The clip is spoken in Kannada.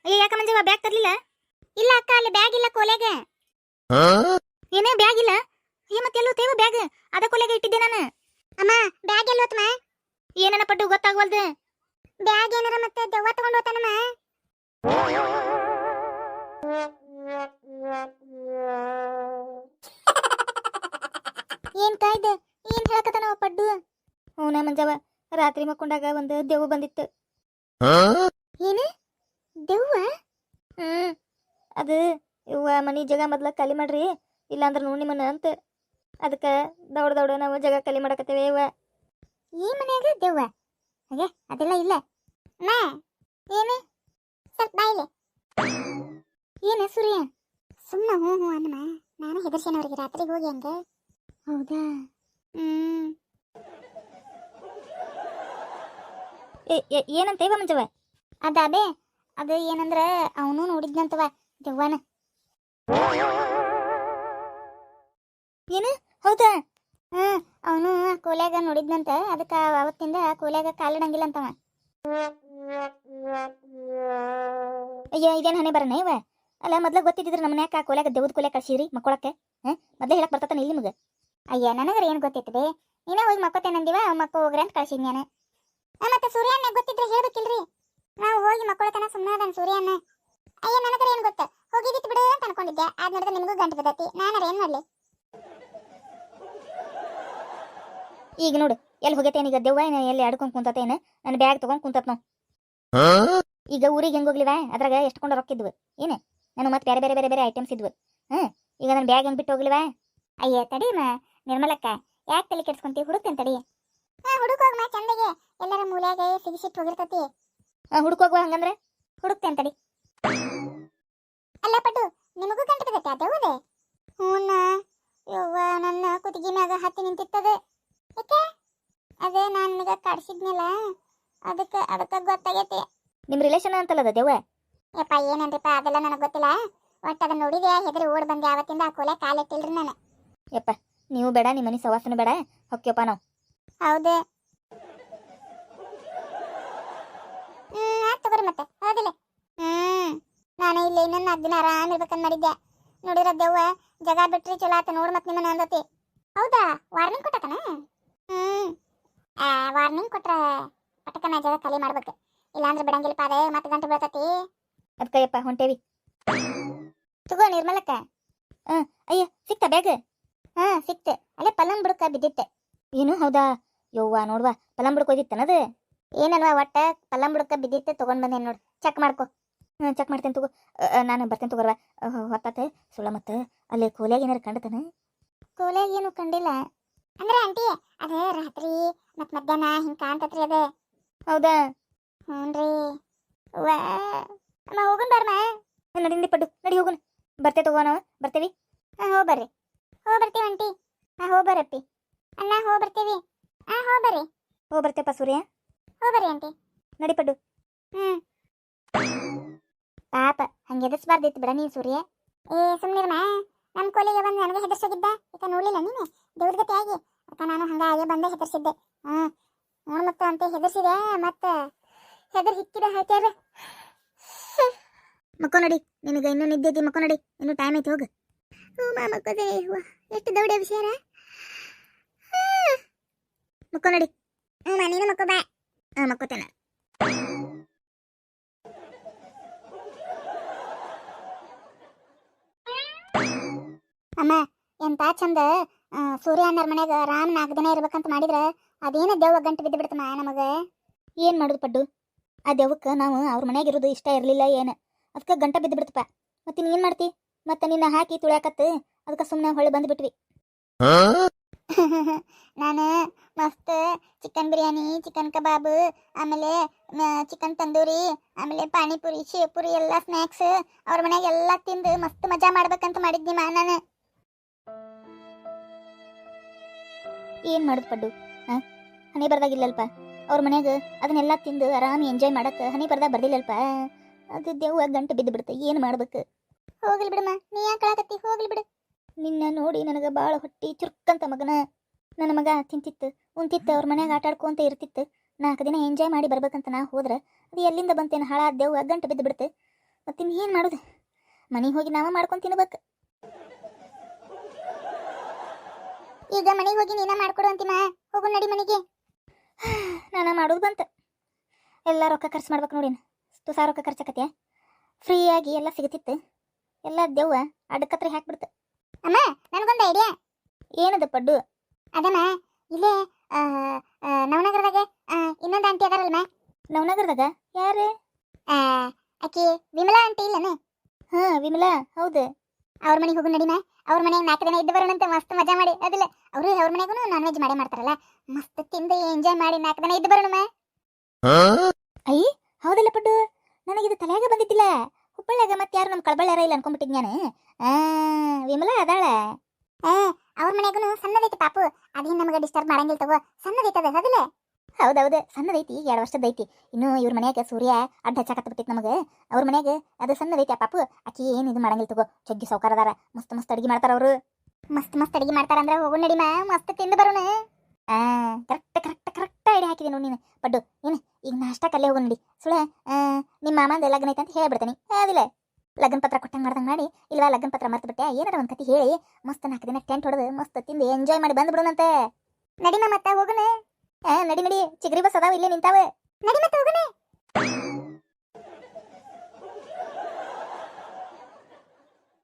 ಅಯ್ಯ ಯಾಕ ಮಂಜವ್ವ ಬ್ಯಾಗ್ ತರ್ಲಿಲ್ಲ? ಇಲ್ಲ ಅಕ್ಕ, ಅಲ್ಲಿ ಬ್ಯಾಗ್ ಇಲ್ಲ ಕೋಲೆಗೆ. ಏನೇ ಬ್ಯಾಗ್ ಇಲ್ಲ? ಮತ್ತೆ ಎಲ್ಲೋ ತೇವ ಬ್ಯಾಗ್? ಅದ ಕೋಲೆಗೆ ಇಟ್ಟಿದ್ದೆ ನಾನು. ಅಮ್ಮ ಬ್ಯಾಗ್ ಎಲ್ಲೋತ್ಮ? ಏನನ ಪಟ್ಟು ಗೊತ್ತಾಗವಲ್ದು. ಬ್ಯಾಗ್ ಏನಾರ ಮತ್ತೆ ದೆವ್ವ ತಗೊಂಡು ಹೋತಾನಮ್ಮ. ಏನ್ ಕಾಯ್ದೆ? ಏನ್ ಹೇಳಕತ್ತಾನವ ಪಡ್ಡು? ಹೂನ ಮಂಜವ್ವ, ರಾತ್ರಿ ಮಕ್ಕೊಂಡಾಗ ಒಂದು ದೆವ್ವ ಬಂದಿತ್ತು. ಏನು ದೆವ್ವ? ಅದು ಇವ್ವ ಮನಿ ಜಗ ಮೊದ್ಲ ಖಾಲಿ ಮಾಡ್ರಿ, ಇಲ್ಲಾಂದ್ರ ನೋಡಿ ನಿಮ್ಮನ್ನ ಅಂತ. ಅದಕ್ಕೆ ದೌಡ ನಾವು ಜಗ ಖಾಲಿ ಮಾಡಕತ್ತೇವೆ. ಇವ ಈ ಮನ್ಯಾಗ ದೆವ್ವ? ಹಾಗೆ ಅದೆಲ್ಲ ಇಲ್ಲ. ಮಾ ಏನು ಸ್ವಲ್ಪ ಬಾಯಿಲೆ. ಏನು ಸೂರ್ಯ? ಸುಮ್ಮನೆ ಹ್ಞೂ ಹ್ಞೂ ಅನ್ನಮ್ಮ. ನಾನು ಹೆದರ್ಸೇನವ್ರಿಗೆ ರಾತ್ರಿಗೆ ಹೋಗಿ ಹಂಗ. ಹೌದಾ? ಏನಂತ ಇವ ಮಂಜವ? ಅದೇ ಅದು ಏನಂದ್ರ ಅವನು ನೋಡಿದ್ನಂತವ ದೆವ್ವನ. ಏನು ಹೌದಾ? ಅವನು ಕೋಲ್ಯಾಗ ನೋಡಿದ್ನಂತ. ಅದಕ್ಕೆ ಅವತ್ತಿಂದ ಕೋಲ್ಯಾಗ ಕಾಲಿಡಂಗಿಲ್ಲ ಅಂತವ. ಅಯ್ಯೋ ಇದೇನು ಹಣೆ ಬರಣ ಇವ? ಅಲ್ಲ ಮೊದ್ಲ ಗೊತ್ತಿದ್ರೆ ನಮ್ಮ ಮನ್ಯಾಕ ಕೋಲ್ಯಾಗ ದೆವ್ವದ ಕೋಲ್ಯಾಗ ಕಳ್ಸಿರಿ ಮಕ್ಕೊಳಕ್ಕೆ. ಮೊದ್ಲೇ ಹೇಳಕ್ ಬರ್ತತಾನೆ ಇಲ್ಲಿ ನಿಮಗೆ? ಅಯ್ಯ ನನಗರ ಏನು ಗೊತ್ತಿರ್ತದೆ? ನೀನೇ ಹೋಗಿ ಮಕ್ಕೋತೇನಂದಿವ, ಮಕ್ಕೋ ಹೋಗ್ರಿ ಅಂತ ಕಳ್ಸಿದ್ ನಾನು. ಮತ್ತೆ ಸೂರ್ಯನ ಗೊತ್ತಿದ್ರೆ ಹೇಳ್ಬೇಕಿಲ್ರಿ. ನಾವು ಹೋಗಿ ಮಕ್ಕಳತನ ಸುಮ್ಮನೆ ಅದಾನ ಸೂರ್ಯನ. ಅಯ್ಯ ನನಗರ ಏನು ಗೊತ್ತ? ಹೋಗಿದ್ದಿತ್ತು ಬಿಡು ಅಂತ ಅನ್ಕೊಂಡಿದ್ದೆ. ಆದ್ ನೋಡಿದ್ರೆ ನಿಮಗೂ ಗಂಟು ಬಿದ್ದತಿ. ನಾನರ ಏನ್ ಮಾಡ್ಲಿ? ಈಗ ನೋಡು ಎಲ್ಲಿ ಹೋಗೈತೇನ ಈಗ ದೆವ್ವ? ಎಲ್ಲಿ ಆಡ್ಕೊಂಡ್ ಕುಂತತೇನ? ನನ್ನ ಬ್ಯಾಗ್ ತಗೊಂಡ್ ಕುಂತತ್ ನಾವು. ಈಗ ಊರಿಗೆ ಹೆಂಗ್ ಹೋಗ್ಲಿವ? ಅದ್ರಾಗ ಎಷ್ಟುಕೊಂಡ ರೊಕ್ಕಿದ್ವು ಏನೇ? ನಾನು ಮತ್ತೆ ಬೇರೆ ಬೇರೆ ಬೇರೆ ಬೇರೆ ಐಟಮ್ಸ್ ಇದ್ವು. ಈಗ ನನ್ನ ಬ್ಯಾಗ್ ಹೆಂಗ್ ಬಿಟ್ಟು ಹೋಗ್ಲಿವ? ಅಯ್ಯ ತಡಿ ನಿರ್ಮಲಕ್ಕ, ಯಾಕೆ ತಲೆ ಕೆಡ್ಸ್ಕೊಂತಿ? ಹುಡುಕ್ತೇನೆ ತಡಿ. ಹುಡುಕೋಗ್ಮ ಚಂದಗೆ, ಎಲ್ಲರ ಮೂಲ್ಯಾಗ ಸಿಗಿಸಿಟ್ಟು ಹೋಗಿರ್ತತಿ. ಹುಡುಕೋಗುವ ಹಂಗಂದ್ರೆ ಹುಡುಕ್ತೇನೆ ತಡಿ. ಅಲ್ಲ ಪಟ್ಟು, ನಿಮಗೂ ಗಂಟು ಬಿದ್ದತ್ತೆ ಅದೆವುದೇ? ಹೂನ ಯವ್ವ, ನನ್ನ ಕುತ್ತಿಗೆ ಮ್ಯಾಗ ಹತ್ತಿ ನಿಂತಿತ್ತದ. ಯಾಕೆ? ಅದೇ ನಾನು ನಿನಗ ಕಾಡ್ಸಿದ್ನಲ್ಲ, ಅದಕ್ಕೆ ಗೊತ್ತಾಗೈತಿ. ನಿಮ್ಮ ರಿಲೇಷನ್ ಅಂತಲ್ಲದ ದೆವ್ವ? ಯಪ್ಪ ಏನನ್ರಿಪ್ಪ ಅದೆಲ್ಲ ನನಗೆ ಗೊತ್ತಿಲ್ಲ. ಒಟ್ಟು ಅದನ್ನ ನೋಡಿದೆ, ಹೆದರಿ ಓಡ್ ಬಂದೆ. ಆವತ್ತಿಂದ ಆ ಕೋಲೆ ಕಾಲಿಟ್ಟಿಲ್ರಿ ನಾನು. ಯಪ್ಪ ನೀವು ಬೇಡ, ನಿಮ್ಮ ಮನೆ ಸವಾಸನು ಬೇಡ, ಹೊಕ್ಯಪ್ಪ ನಾವು. ಹೌದೇ? ತಗೋರಿ ಮತ್ತೆ ಹೌದಿಲ್ಲ. ನಾನು ಇಲ್ಲಿ ಇನ್ನೊಂದು 4 ದಿನ ಆರಾಮ್ ಇರ್ಬೇಕಂತ ಮಾಡಿದ್ದೆ. ನೋಡಿದ್ರ ದೆವ್ವ ಜಗ ಬಿಟ್ರಿ ಚಲೋ ಆತ ನೋಡ್ ಮತ್ತೆ ನಿಮ್ಮನ್ನ ಅಂದತಿ. ಹೌದಾ? ವಾರ್ನಿಂಗ್ ಕೊಟ್ಟಕನ? ವಾರ್ನಿಂಗ್ ಕೊಟ್ರ ಪಟಕನ ಜಗ ಖಾಲಿ ಮಾಡ್ಬೇಕು, ಇಲ್ಲಾಂದ್ರೆ ಬಿಡಂಗಿಲ್ಲಪ್ಪ. ಅದೇ ಮತ್ತೆ ಗಂಟು ಬೀಳ್ತತಿ. ಅದಕ್ಕಯ್ಯಪ್ಪ ಹೊಂಟೇವಿ. ತಗೋ ನಿರ್ಮಲಕ್ಕ. ಅಯ್ಯ ಸಿಕ್ತ ಬ್ಯಾಗ್? ಸಿಕ್ತೆ. ಅಲ್ಲೇ ಪಲ್ಲಂಗ್ ಬುಡಕ ಬಿದ್ದಿತ್ತೆ. ಏನು ಹೌದಾ? ಯವ್ವ ನೋಡ್ವಾ, ಪಲ್ಲಂಗ್ ಬುಡಕ್ ಹೋಗಿತ್ತನದು? ಏನಲ್ವಾ, ಒಟ್ಟ ಪಲ್ಲಂಗ್ ಬುಡಕ ಬಿದ್ದಿತ್ತೆ, ತಗೊಂಡ್ ಬಂದೇನು ನೋಡು. ಚೆಕ್ ಮಾಡ್ಕೊ. ಚೆಕ್ ಮಾಡ್ತೇನೆ ತಗೋ. ನಾನು ಬರ್ತೇನೆ ತಗೋರ್ವ. ಹೊತ್ತಾತೆ ಸುಳ್ಳ. ಮತ್ತೆ ಅಲ್ಲಿ ಕೋಲ್ಯಾಗ ಏನಾರು ಕಂಡತನ? ಕೋಲ್ಯಾಗ ಏನು ಕಂಡಿಲ್ಲ ಅಂದ್ರೆ ಆಂಟಿ, ಅದೇ ರಾತ್ರಿ ಮತ್ ಮಧ್ಯಾಹ್ನ ಹಿಂಗೆ ಕಾಣ್ತತ್ರಿ ಅದೇ. ಹೌದಾ? ಹ್ಞೂನ್ರಿ. ಅಮ್ಮ ಹೋಗೋಣ ಬಾರಮ್ಮ. ನಡಿ ಪಡ್ಡು ನಡಿ ಹೋಗೋಣ. ಬರ್ತೇ ತಗೋ, ನಾವು ಬರ್ತೇವಿ. ಹೋ ಬರ್ರಿ. ಹೋ ಬರ್ತೀವಿ ಆಂಟಿ. ಹೋ ಬರಪ್ಪಿ. ಅಣ್ಣ ಹೋ ಬರ್ತೀವಿ. ಹೋ ಬರ್ರಿ. ಹೋ ಬರ್ತೇಪ್ಪ ಸೂರ್ಯ. ಹೋ ಬರ್ರಿ ಆಂಟಿ. ನಡಿ ಪಡ್ಡು. ಪಾಪ ಹಂಗೆ ಎದರ್ಸ್ಬಾರ್ದಿತ್ತು ಬಿಡ ನೀನು ಸೂರ್ಯ. ಸುಮ್ಮನಿರ್ಮ. ನಮ್ಮ ಕೋಲಿಗೆ ಬಂದು ನನಗೆ ಹೆದರ್ಸೋಗಿದ್ದ. ಈಗ ನೋಡ್ಲಿಲ್ಲ ನೀನು ದೇವ್ರ ಗತಿ ಆಗಿ? ಅಕ್ಕ ನಾನು ಹಂಗಾಗಿ ಬಂದೆ ಹೆದರ್ಸಿದ್ದೆ. ನೋಡು ಮತ್ತೆ ಅಂತ ಹೆದರ್ಸಿದೆ, ಮತ್ತೆ ಹೆದರ್ ಹಿಕ್ಕಿದ ಹಾಕ್ಯಾರ. ಮಕ್ಕೋ ನಡಿ, ನಿನಗೆ ಇನ್ನೂ ನಿದ್ದೆ ಐತಿ. ಮಕ್ಕೋ ನಡಿ, ಇನ್ನೂ ಟೈಮ್ ಐತಿ, ಹೋಗು. ಮಕ್ಕೋದೆ ಎಷ್ಟು ದೌಡೆ ವಿಷಯನ. ಮಕ್ಕೋ ನಡಿ. ನೀನು ಮಕ್ಕೋ ಬಾ. ಮಕ್ಕೋತೇನೆ. ಅಮ್ಮ ಎಂತ ಚಂದ ಸೂರ್ಯ ಅನ್ನರ ಮನ್ಯಾಗ ಆರಾಮ್ 4 ದಿನ ಇರ್ಬೇಕಂತ ಮಾಡಿದ್ರ ಅದೇನ ದೆವ್ವ ಗಂಟು ಬಿದ್ದು ಬಿಡ್ತಮ್ಮ ನಮಗೆ. ಏನು ಮಾಡೋದು ಪಡ್ಡು? ಆ ದೆವ್ವಕ್ಕೆ ನಾವು ಅವ್ರ ಮನ್ಯಾಗ ಇರೋದು ಇಷ್ಟ ಇರಲಿಲ್ಲ ಏನು, ಅದಕ್ಕೆ ಗಂಟ ಬಿದ್ದು ಬಿಡ್ತಪ್ಪ. ಮತ್ತೆ ನೀನು ಏನು ಮಾಡ್ತಿ? ಮತ್ತೆ ನಿನ್ನ ಹಾಕಿ ತುಳ್ಯಾಕತ್ತು, ಅದಕ್ಕೆ ಸುಮ್ಮನೆ ಹೊಳ್ಳಿ ಬಂದುಬಿಟ್ವಿ. ನಾನು ಮಸ್ತ್ ಚಿಕನ್ ಬಿರಿಯಾನಿ, ಚಿಕನ್ ಕಬಾಬ್, ಆಮೇಲೆ ಚಿಕನ್ ತಂದೂರಿ, ಆಮೇಲೆ ಪಾನಿಪುರಿ, ಶೇಪುರಿ ಎಲ್ಲ ಸ್ನ್ಯಾಕ್ಸ್ ಅವ್ರ ಮನ್ಯಾಗ ಎಲ್ಲ ತಿಂದು ಮಸ್ತ್ ಮಜಾ ಮಾಡ್ಬೇಕಂತ ಮಾಡಿದ್ನಿ ನಾನು. ಏನು ಮಾಡೋದು ಪಡ್ಡು? ಹನಿ ಬರ್ದಾಗಿಲ್ಲಲ್ಪ ಅವ್ರ ಮನ್ಯಾಗ. ಅದನ್ನೆಲ್ಲ ತಿಂದು ಆರಾಮ್ ಎಂಜಾಯ್ ಮಾಡಕ್ಕೆ ಹನಿ ಬರ್ದಾಗ ಬರ್ದಿಲ್ಲಲ್ಪ. ಅದು ದೆವ್ವ ಗಂಟು ಬಿದ್ದು ಬಿಡುತ್ತೆ. ಏನು ಮಾಡ್ಬೇಕು? ಹೋಗ್ಲಿ ಬಿಡಮ್ಮ, ನೀ ಯಾಕೆ ಕಳಕತ್ತಿ? ಹೋಗ್ಲಿ ಬಿಡು. ನಿನ್ನ ನೋಡಿ ನನಗೆ ಭಾಳ ಹೊಟ್ಟಿ ಚುರುಕ್ಕಂತ ಮಗನ. ನನ್ನ ಮಗ ತಿಂತಿತ್ತು ಉಂತಿತ್ತು, ಅವ್ರ ಮನ್ಯಾಗ ಆಟ ಆಡ್ಕೊಂತ ಇರ್ತಿತ್ತು. 4 ದಿನ ಎಂಜಾಯ್ ಮಾಡಿ ಬರ್ಬೇಕಂತ ನಾ ಹೋದ್ರೆ ಅದು ಎಲ್ಲಿಂದ ಬಂತೇನು? ಹಾಳಾದ ದೆವ್ವ ಗಂಟು ಬಿದ್ದು ಬಿಡುತ್ತೆ. ಮತ್ತಿನ್ನು ಏನು ಮಾಡೋದು ಮನೆಗೆ ಹೋಗಿ ನಾವ ಮಾಡ್ಕೊಂಡು ತಿನ್ಬೇಕು. ಈಗ ಮನೆಗೆ ಹೋಗಿ ನೀನ ಮಾಡ್ಕೊಡು ಅಂತಿಮ. ಹೋಗು ನಡಿ ಮನೆಗೆ. ನಾನು ಮಾಡೋದು ಬಂತು. ಎಲ್ಲ ರೊಕ್ಕ ಖರ್ಚು ಮಾಡ್ಬೇಕು ನೋಡಿ. ತುಸಾ ರೊಕ್ಕ ಖರ್ಚಾಕತ್ಯ. ಫ್ರೀಯಾಗಿ ಎಲ್ಲ ಸಿಗತಿತ್ತು. ಎಲ್ಲ ದೆವ್ವ ಅಡ್ಕತ್ರಿ ಹಾಕ್ಬಿಡ್ತು. ಅಮ್ಮ ನನಗೊಂದು ಐಡಿಯಾ. ಏನದ ಪಡ್ಡು? ಅದಮ್ಮ ಇಲ್ಲೇ ನವನಗರದಾಗ ಇನ್ನೊಂದು ಆಂಟಿ ಅದಾರಲ್ಮ. ನವನಗರದಾಗ ಯಾರು? ಆಕಿ ವಿಮಲಾ ಆಂಟಿ ಇಲ್ಲನ? ಹಾಂ ವಿಮಲಾ, ಹೌದು. ಅವ್ರ ಮನೆಗೆ ಹೋಗು ನಡಿಮ. ಅವ್ರ ಮನೆಗೆ 4 ದಿನ ಇದ್ದು ಬರೋಣಂತೆ. ಮಸ್ತ್ ಮಜಾ ಮಾಡಿ. ಅದಿಲ್ಲ ಅವ್ರ ಮನೆಗೂ ನಾನ್ ವೆಜ್ ಮಾಡೇ ಮಾಡ್ತಾರಲ್ಲ. ಮಸ್ತ್ ತಿಂದು ಎಂಜಾಯ್ ಮಾಡಿ 4 ದಿನ ಇದ್ದು ಬರೋಣಮ್ಮ. ಐ ಹೌದಲ್ಲ ಪಡ್ಡು, ನನಗಿದು ತಲೆಯಾಗ ಬಂದಿದ್ದಿಲ್ಲ. ಹುಬ್ಬಳ್ಳಿಯಾಗ ಮತ್ತೆ ಯಾರು ನಮ್ಮ ಕಳಬಳ್ಳ್ಯಾರ ಇಲ್ಲ ಅನ್ಕೊಂಡ್ಬಿಟ್ಟಿದ್ ನಾನು. ವಿಮಲಾ ಅದಾಳ. ಅವ್ರ ಮನೆಗೂ ಸಣ್ಣದೈತಿ ಪಾಪು. ಅದೇನು ನಮಗೆ ಡಿಸ್ಟರ್ಬ್ ಮಾಡಂಗಿಲ್ಲ ತಗೋ. ಸಣ್ಣದೈತದ ಅದಿಲ್ಲ. ಹೌದೌದು, ಸಣ್ಣದೈತಿ. 2 ವರ್ಷದೈತಿ. ಇನ್ನು ಇವ್ರ ಮನ್ಯಾಗ ಸೂರ್ಯ ಅಡ್ಡ ಹಚ್ಚಾಕತ್ಬಿಟ್ಟಿತ್ತು ನಮಗೆ. ಅವ್ರ ಮನ್ಯಾಗ ಅದು ಸಣ್ಣದೈತಿ ಆ ಪಾಪು. ಆಕಿ ಏನು ಇದು ಮಾಡಂಗಿಲ್ಲ ತಗೋ. ಜಗ್ಗಿ ಸೌಕಾರ ಅದಾರ. ಮಸ್ತ್ ಮಸ್ತ್ ಅಡಿಗೆ ಮಾಡ್ತಾರ ಅವರು. ಮಸ್ತ್ ಅಡಿಗೆ ಮಾಡ್ತಾರಂದ್ರೆ ಹೋಗು ನಡಿಮ. ಮಸ್ತ್ ತಿಂದು ಬರೋಣ. ಕರೆಕ್ಟ್ ಐಡಿಯಾ ಹಾಕಿದೆ ನೋಡಿ ನೀನು ಪಡ್ಡು. ಏನು ಈಗ ನಾಷ್ಟ ಕಲ್ಲೇ ಹೋಗು ನಡಿ. ಸುಳ್ಳ ನಿಮ್ಮ ಮಾಮಂದ ಲಗ್ನ ಐತೆ ಅಂತ ಹೇಳ್ಬಿಡ್ತಾನೆ. ಅದಿಲ್ಲ ಲಗ್ನ ಪತ್ರ ಕೊಟ್ಟಂಗೆ ಮಾಡ್ದಂಗೆ ಮಾಡಿ. ಇಲ್ವಾ ಲಗ್ನ ಪತ್ರ ಮರ್ತು ಬಿಟ್ಟೆ. ಏನಾರ ಒಂದು ಕತೆ ಹೇಳಿ ಮಸ್ತ್ 4 ದಿನ ಟೆಂಟ್ ಹೊಡೆದು ಮಸ್ತ್ ತಿಂದು ಎಂಜಾಯ್ ಮಾಡಿ ಬಂದ್ಬಿಡೋಣಂತೆ. ನಡಿಮ ಮತ್ತೆ ಹೋಗುನ. ನಡಿ ಚಿಗರಿ ಬಸ್ ಅದಾವ ಇಲ್ಲೇ ನಿಂತಾವೆ. ನಡಿ ಮತ್ತೆ ಹೋಗುನ.